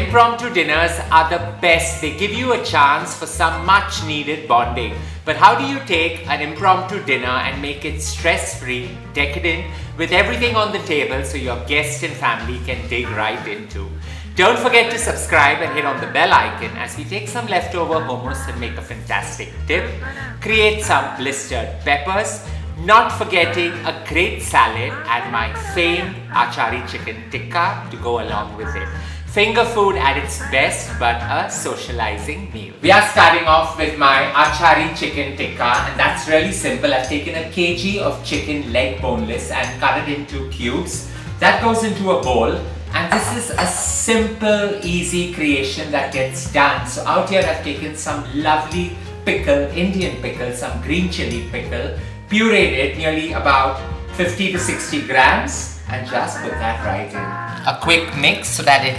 Impromptu dinners are the best. They give you a chance for some much needed bonding. But how do you take an impromptu dinner and make it stress-free, decadent, with everything on the table so your guests and family can dig right into? Don't forget to subscribe and hit on the bell icon as we take some leftover hummus and make a fantastic dip. Create some blistered peppers, not forgetting a great salad and my famed Aachari Tikka to go along with it. Finger food at its best, but a socializing meal. We are starting off with my Aachari Tikka, and that's really simple. I've taken a kg of chicken leg boneless and cut it into cubes. That goes into a bowl, and this is a simple, easy creation that gets done. So out here I've taken some lovely pickle, Indian pickle, some green chilli pickle, pureed it nearly about 50 to 60 grams, and just put that right in. A quick mix so that it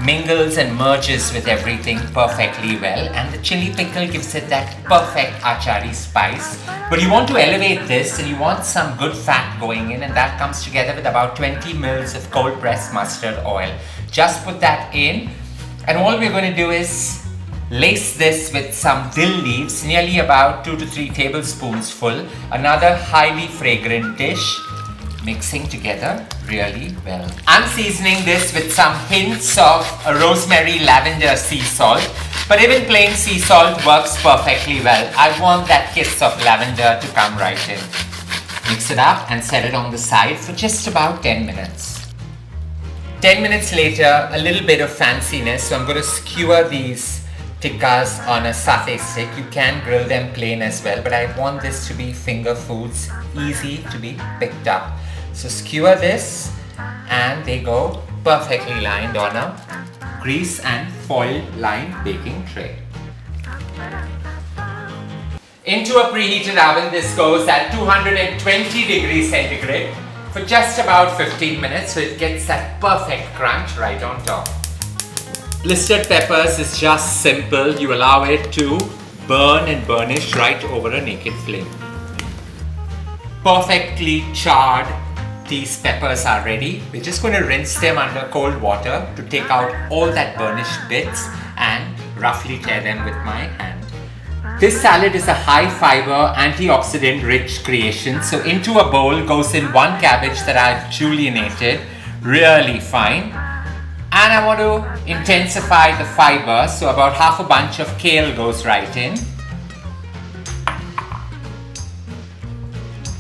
mingles and merges with everything perfectly well, and the chili pickle gives it that perfect Aachari spice. But you want to elevate this and you want some good fat going in, and that comes together with about 20 mils of cold pressed mustard oil. Just put that in, and all we're going to do is lace this with some dill leaves, nearly about 2 to 3 tablespoons full. Another highly fragrant dish, mixing together really well. I'm seasoning this with some hints of rosemary lavender sea salt, but even plain sea salt works perfectly well. I want that kiss of lavender to come right in. Mix it up and set it on the side for just about 10 minutes. 10 minutes later, a little bit of fanciness, so I'm going to skewer these tikkas on a satay stick. You can grill them plain as well, but I want this to be finger foods, easy to be picked up. So skewer this, and they go perfectly lined on a grease and foil lined baking tray. Into a preheated oven, this goes at 220 degrees centigrade for just about 15 minutes, so it gets that perfect crunch right on top. Blistered peppers is just simple. You allow it to burn and burnish right over a naked flame. Perfectly charred, these peppers are ready. We're just going to rinse them under cold water to take out all that burnished bits and roughly tear them with my hand. This salad is a high fiber, antioxidant rich creation. So into a bowl goes in 1 cabbage that I've juliennated really fine. And I want to intensify the fiber, so about half a bunch of kale goes right in.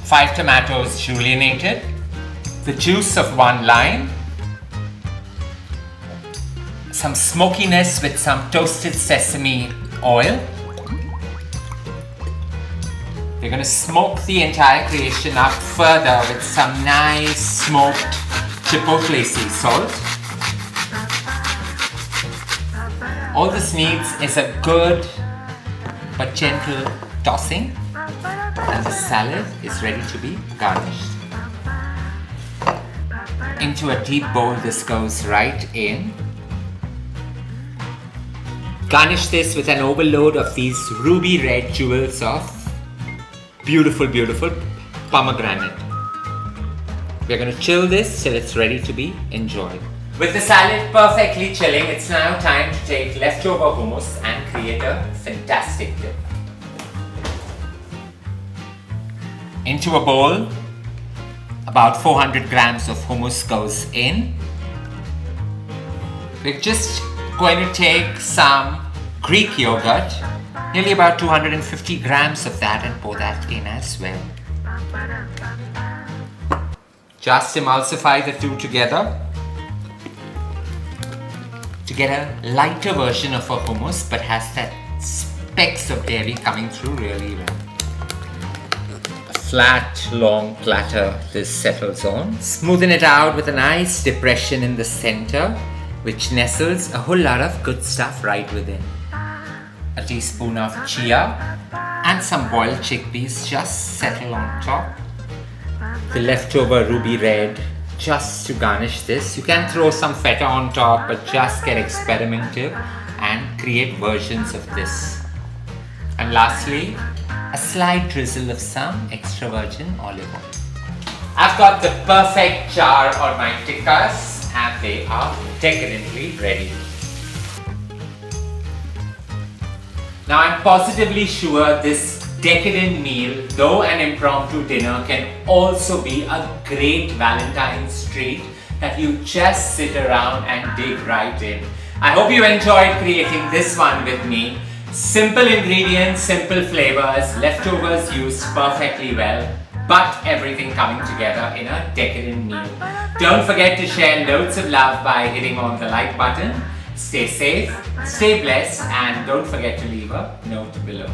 5 tomatoes juliennated. The juice of 1 lime. Some smokiness with some toasted sesame oil. We're going to smoke the entire creation up further with some nice smoked chipotle sea salt. All this needs is a good but gentle tossing, and the salad is ready to be garnished. Into a deep bowl this goes right in. Garnish this with an overload of these ruby red jewels of beautiful, beautiful pomegranate. We're going to chill this till it's ready to be enjoyed. With the salad perfectly chilling, it's now time to take leftover hummus and create a fantastic dip. Into a bowl, about 400 grams of hummus goes in. We're just going to take some Greek yogurt, nearly about 250 grams of that, and pour that in as well. Just emulsify the two together to get a lighter version of a hummus, but has that specks of dairy coming through really well. A flat, long platter this settles on. Smoothen it out with a nice depression in the center, which nestles a whole lot of good stuff right within. A teaspoon of chia and some boiled chickpeas just settle on top. The leftover ruby red just to garnish this. You can throw some feta on top, but just get experimental and create versions of this. And lastly, a slight drizzle of some extra virgin olive oil. I've got the perfect char on my tikkas, and they are decadently ready. Now I'm positively sure this decadent meal, though an impromptu dinner, can also be a great Valentine's treat that you just sit around and dig right in. I hope you enjoyed creating this one with me. Simple ingredients, simple flavors, leftovers used perfectly well, but everything coming together in a decadent meal. Don't forget to share loads of love by hitting on the like button. Stay safe, stay blessed, and don't forget to leave a note below.